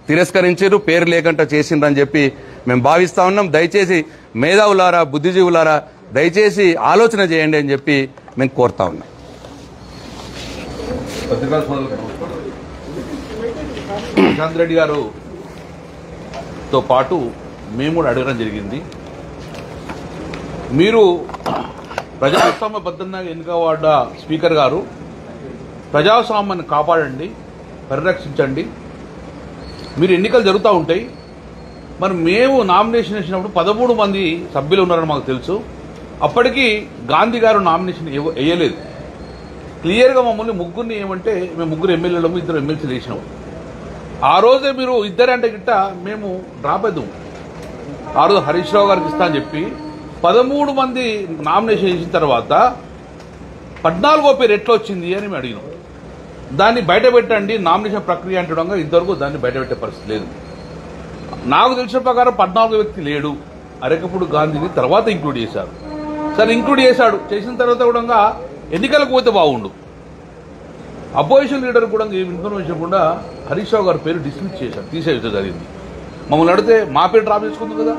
తిరస్కరించారు, పేరు లేకుండా చేసిండ్రని చెప్పి మేము భావిస్తా ఉన్నాం. దయచేసి మేధావులారా, బుద్ధిజీవులారా, దయచేసి ఆలోచన చేయండి అని చెప్పి మేము కోరుతా ఉన్నాం. ప్రశాంత్ రెడ్డి గారుతో పాటు మేము కూడా అడగడం జరిగింది. మీరు ప్రజాస్వామ్యబద్ధంగా ఎన్నికబడ్డ స్పీకర్ గారు ప్రజాస్వామ్యాన్ని కాపాడండి, పరిరక్షించండి. మీరు ఎన్నికలు జరుగుతూ ఉంటాయి. మరి మేము నామినేషన్ వేసినప్పుడు 13 మంది సభ్యులు ఉన్నారని మాకు తెలుసు. అప్పటికి గాంధీ గారు నామినేషన్ వేయలేదు. క్లియర్గా మమ్మల్ని ముగ్గురిని ఏమంటే మేము ముగ్గురు ఎమ్మెల్యేలము, 2 ఎమ్మెల్సీలు వేసినాం. ఆ రోజే మీరు ఇద్దరంటే గిట్ట మేము డ్రాప్ అవుతాం. ఆ రోజు హరీష్ రావు గారికి ఇస్తా అని చెప్పి 13 మంది నామినేషన్ చేసిన తర్వాత 14వ పేరు ఎట్లా వచ్చింది అని మేము అడిగినాం. దాన్ని బయట పెట్టండి, నామినేషన్ ప్రక్రియ అంటడంగా ఇంతవరకు దాన్ని బయట పెట్టే పరిస్థితి లేదు. నాకు తెలిసిన ప్రకారం 14వ వ్యక్తి లేడు. అరకప్పుడు గాంధీని తర్వాత ఇంక్లూడ్ చేశారు. సరే ఇంక్లూడ్ చేసిన తర్వాత కూడా ఎన్నికలకు పోతే బాగుండు. అపోజిషన్ లీడర్ కూడా ఏమి ఇన్ఫర్మేషన్ కూడా హరీష్ రావు గారి పేరు డిస్మిస్ చేశారు, తీసేయడం జరిగింది. మమ్మల్ని అడిగితే మా పేరు డ్రాప్ చేసుకుంది కదా.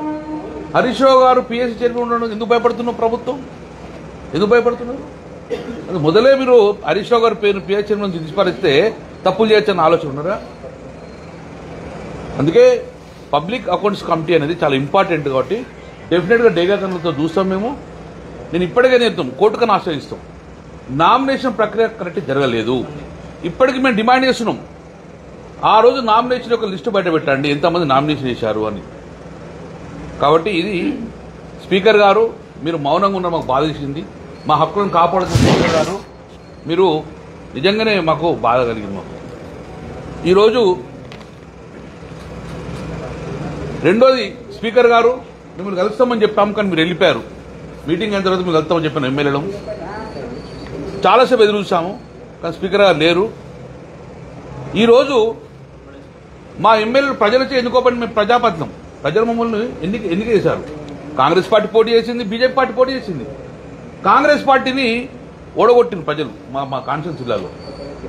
హరీష్ రావు గారు పిఎస్సీ చైర్మన్ ఉండడం ఎందుకు భయపడుతున్నారు? ప్రభుత్వం ఎందుకు భయపడుతున్నారు? మొదలే మీరు హరీష్ రావు గారి పేరు పిఎస్సీ చైర్మన్ నుంచి విస్మరిస్తే తప్పులు చేయొచ్చన్న ఆలోచన ఉన్నారా? అందుకే పబ్లిక్ అకౌంట్స్ కమిటీ అనేది చాలా ఇంపార్టెంట్. కాబట్టి డెఫినెట్గా డేగా కన్నులతో చూస్తాం. నేను ఇప్పటికే నేర్తాం, కోర్టుకని ఆశ్రయిస్తాం. నామినేషన్ ప్రక్రియ కరెక్ట్ జరగలేదు. ఇప్పటికి మేము డిమాండ్ చేస్తున్నాం. ఆ రోజు నామినేషన్ యొక్క లిస్టు బయట పెట్టండి, ఎంతమంది నామినేషన్ చేశారు అని. కాబట్టి ఇది స్పీకర్ గారు మీరు మౌనంగా ఉన్న మాకు బాధ చేసింది. మా హక్కులను కాపాడుతున్న స్పీకర్ గారు మీరు నిజంగానే మాకు బాధ కలిగింది. మాకు ఈరోజు రెండోది, స్పీకర్ గారు మిమ్మల్ని కలుస్తామని చెప్పాము కానీ మీరు వెళ్ళిపోయారు. మీటింగ్ అయిన తర్వాత మీరు కలుస్తామని చెప్పాను ఎమ్మెల్యేలు. చాలాసేపు ఎదురు చూసాము కానీ స్పీకర్ గారు లేరు. ఈరోజు మా ఎమ్మెల్యేలు ప్రజలచే ఎన్నుకోబడి మేము ప్రజాపత్నం, ప్రజలు మమ్మల్ని ఎన్నిక చేశారు. కాంగ్రెస్ పార్టీ పోటీ చేసింది, బీజేపీ పార్టీ పోటీ చేసింది. కాంగ్రెస్ పార్టీని ఓడగొట్టింది ప్రజలు. మా కాన్స్టిట్యూన్సీ జిల్లాలో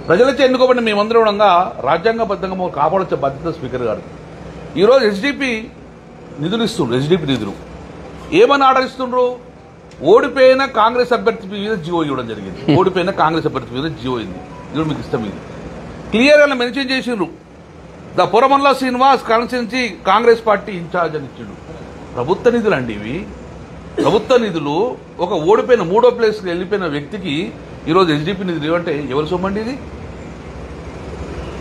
ప్రజలచే ఎన్నుకోబడిన మేమందరం రాజ్యాంగబద్ధంగా మాకు కాపాడొచ్చే బాధ్యత స్పీకర్ గారు. ఈరోజు హెచ్డిపి నిధులు ఇస్తుండ్రు. హెచ్డిపి నిధులు ఏమని ఆర్డర్ ఇస్తుండ్రు? ఓడిపోయిన కాంగ్రెస్ అభ్యర్థి మీద జియో ఇవ్వడం జరిగింది. ఓడిపోయిన కాంగ్రెస్ అభ్యర్థి మీద జియో అయింది. ఇది మీకు ఇష్టం. ఇది క్లియర్గా మెన్షన్ చేసిండ్రు. The Puramalla Srinivas constituency Congress party incharge అని ఇచ్చిండు. ప్రభుత్వ నిధులు అండి ఇవి. ప్రభుత్వ నిధులు ఒక ఓడిపోయిన 3వ ప్లేస్కి వెళ్ళిపోయిన వ్యక్తికి ఈరోజు హెచ్డిపి నిధులు ఇవ్వంటే ఎవరు సొమ్మండి? ఇది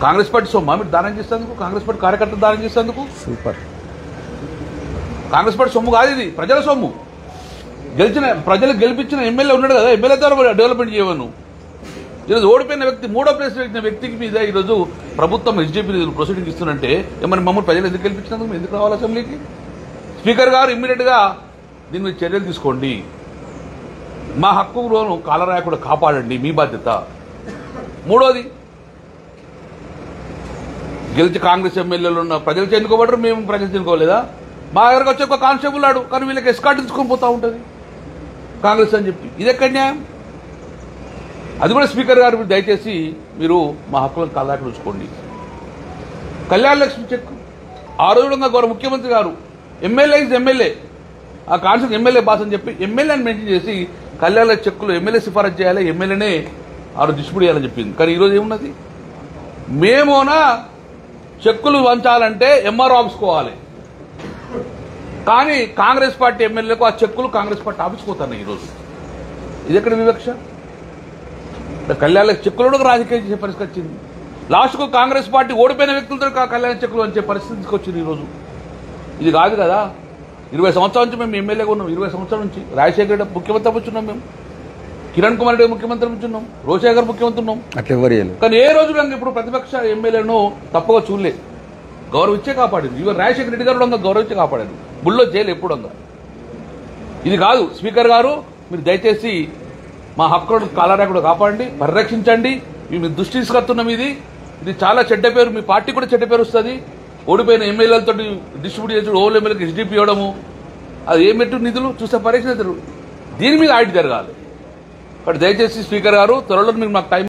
కాంగ్రెస్ పార్టీ సొమ్మ మీరు దానం చేసేందుకు? కాంగ్రెస్ పార్టీ కార్యకర్తలు దానం చేసేందుకు? సూపర్. కాంగ్రెస్ పార్టీ సొమ్ము కాదు, ఇది ప్రజల సొమ్ము. ప్రజలు గెలిపించిన ఎమ్మెల్యే ఉన్నాడు కదా, ఎమ్మెల్యే ద్వారా డెవలప్మెంట్ చేయవను. ఈరోజు ఓడిపోయిన వ్యక్తి 3వ ప్లేస్ పెట్టిన వ్యక్తికి మీద ఈరోజు ప్రభుత్వం హెచ్డిపి నిధులు ప్రొసీడింగ్ ఇస్తుందంటే ఏమన్నా మమ్మల్ని ప్రజలు ఎందుకు గెలిపించినందుకు ఎందుకు రావాలి అసెంబ్లీకి? స్పీకర్ గారు ఇమ్మీడియట్గా దీని మీద చర్యలు తీసుకోండి. మా హక్కులను కాలరాయకుండా కాపాడండి, మీ బాధ్యత. మూడోది, గెలిచి కాంగ్రెస్ ఎమ్మెల్యేలు ఉన్న ప్రజలు ఎన్నుకోబడరు, మేము ప్రజలు ఎన్నుకోలేదా? మా దగ్గరకు వచ్చి ఒక కానిస్టేబుల్ ఆడు కానీ వీళ్ళకి ఎస్కార్ట్ తీసుకొని పోతూ ఉంటుంది కాంగ్రెస్ అని చెప్పి. ఇది ఎక్కడ న్యాయం? అది కూడా స్పీకర్ గారు దయచేసి మీరు మా హక్కులను కాలరాకుండా చూసుకోండి. కళ్యాణ లక్ష్మి చెక్ ఆ రోజు గౌరవ ముఖ్యమంత్రి గారు ఎమ్మెల్యే ఎమ్మెల్యే ఆ కాన్స్టిట్యూన్సీ ఎమ్మెల్యే బాస్ అని చెప్పి ఎమ్మెల్యేని మెన్షన్ చేసి కళ్యాణ చెక్కులు ఎమ్మెల్యే సిఫారసు చేయాలి, ఎమ్మెల్యేనే ఆ రోజు డిస్ట్రిబ్యూట్ చేయాలని చెప్పింది. కానీ ఈరోజు ఏమున్నది? మేమోనా చెక్కులు వంచాలంటే ఎంఆర్ఓ ఆఫీస్ పోవాలి, కానీ కాంగ్రెస్ పార్టీ ఎమ్మెల్యేలకు ఆ చెక్కులు కాంగ్రెస్ పార్టీ ఆఫీస్కి పోతున్నాయి ఈరోజు. ఇది ఎక్కడ వివక్ష? కళ్యాణ చెక్కులు రాజకీయం చేసే పరిస్థితి వచ్చింది. లాస్ట్కు కాంగ్రెస్ పార్టీ ఓడిపోయిన వ్యక్తులతో కళ్యాణ చెక్కులు వంచే పరిస్థితి తీసుకొచ్చింది ఈరోజు. ఇది కాదు కదా. 20 సంవత్సరాల నుంచి మేము ఎమ్మెల్యేగా ఉన్నాం. 20 సంవత్సరాల నుంచి రాజశేఖర రెడ్డి ముఖ్యమంత్రి అవ్వచ్చున్నాం, మేము కిరణ్ కుమార్ రెడ్డి ముఖ్యమంత్రి అవ్వచ్చున్నాం, రోషయ్య ముఖ్యమంత్రి ఉన్నాం. కానీ ఏ రోజు ఇప్పుడు ప్రతిపక్ష ఎమ్మెల్యేను తప్పుగా చూడలేదు. గౌరవ ఇచ్చే కాపాడింది. ఇవాళ రాజశేఖర రెడ్డి గారు గౌరవించే కాపాడారు. బుల్లో జైలు ఎప్పుడు. ఇది కాదు. స్పీకర్ గారు మీరు దయచేసి మా హక్కులను కాలరాకుండా కాపాడండి, పరిరక్షించండి. మేము దృష్టి తీసుకొస్తున్నాం. ఇది చాలా చెడ్డ పేరు, మీ పార్టీ కూడా చెడ్డ పేరు వస్తుంది. ఓడిపోయిన ఎమ్మెల్యేలతో డిస్ట్రిబ్యూట్ చేసి ఓల్డ్ ఎమ్మెల్యేకి హెచ్డిపి ఇవ్వడము, అది ఏమెట్టు నిధులు చూస్తే పరీక్ష. దీని మీద ఆడిట్ జరగాలి. బట్ దయచేసి స్పీకర్ గారు త్వరలో మీరు మాకు టైం